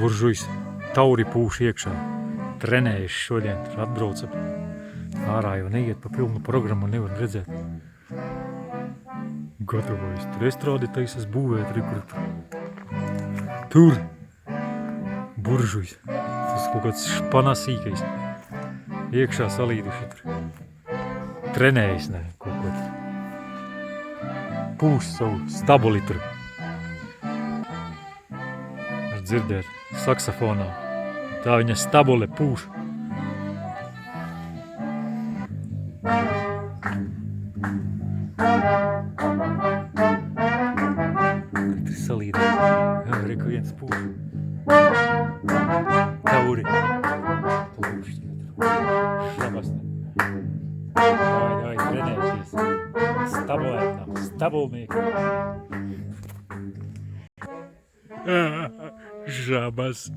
Buržujs tauri pūš iekšā. Trenējuši šodien, tur atbraucam. Ārā jau neiet pa pilnu programmu, nevar redzēt. Gatavojas. Tur estrādi taisas būvēt, kur tur. Buržujs. Tas kaut kāds španasīkais. Iekšā salīduši tur. Trenējas, ne, kaut ko tur. Pūš savu stabuli tur. Var dzirdēt saksafonā. Tā viņa stabule pūš. Tur salīdē. Jā, reku viens pūš. Tauri. Pūš. Šlabas. Vai, trenēties. Stabulētām. Stabulnieki. Žabas.